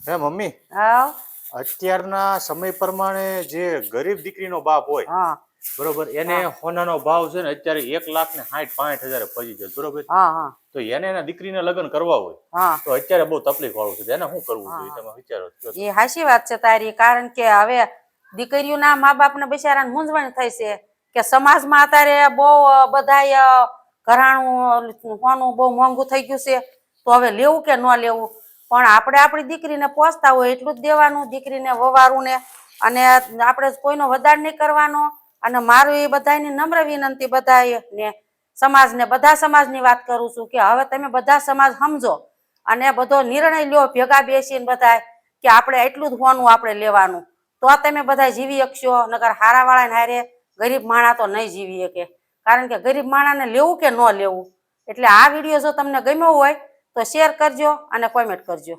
હે મમ્મી, હા અત્યારના સમય પ્રમાણે જે ગરીબ દીકરીનો બાપ હોય હા બરોબર, એને સોનાનો ભાવ છે ને અત્યારે 1,60,65,000 પહોંચી જાય બરોબર. હા હા તો એને એના દીકરીને લગ્ન કરવા હોય હા તો અત્યારે બહુ તકલીફ વાળું છે. એને શું કરવું જોઈએ હા તમે વિચારો છો? એ હાચી વાત છે તારી. કારણ કે હવે દીકરીઓના મા બાપને બિચારાને મૂંઝવણ થઈ છે કે સમાજમાં અત્યારે બહુ બધાય ઘરાણું સોનું બહુ મોંઘું થઈ ગયું છે, તો હવે લેવું કે ન લેવું. પણ આપણે આપણી દીકરીને પહોંચતા હોય એટલું જ દેવાનું, દીકરીને વવારું ને. અને આપણે કોઈનો વધાર નહીં કરવાનો. અને મારું એ બધાની નમ્ર વિનંતી બધાય ને સમાજને, બધા સમાજની વાત કરું છું કે હવે તમે બધા સમાજ સમજો અને બધો નિર્ણય લ્યો ભેગા બેસીને બધા કે આપણે એટલું જ હોનું આપણે લેવાનું, તો તમે બધા જીવી શકશો. નકર હારાવાળાને હારે ગરીબ માણા તો નહીં જીવી શકે. કારણ કે ગરીબ માણાને લેવું કે ન લેવું. એટલે આ વિડીયો જો તમને ગમ્યો હોય તો શેર કરજો અને કોમેન્ટ કરજો.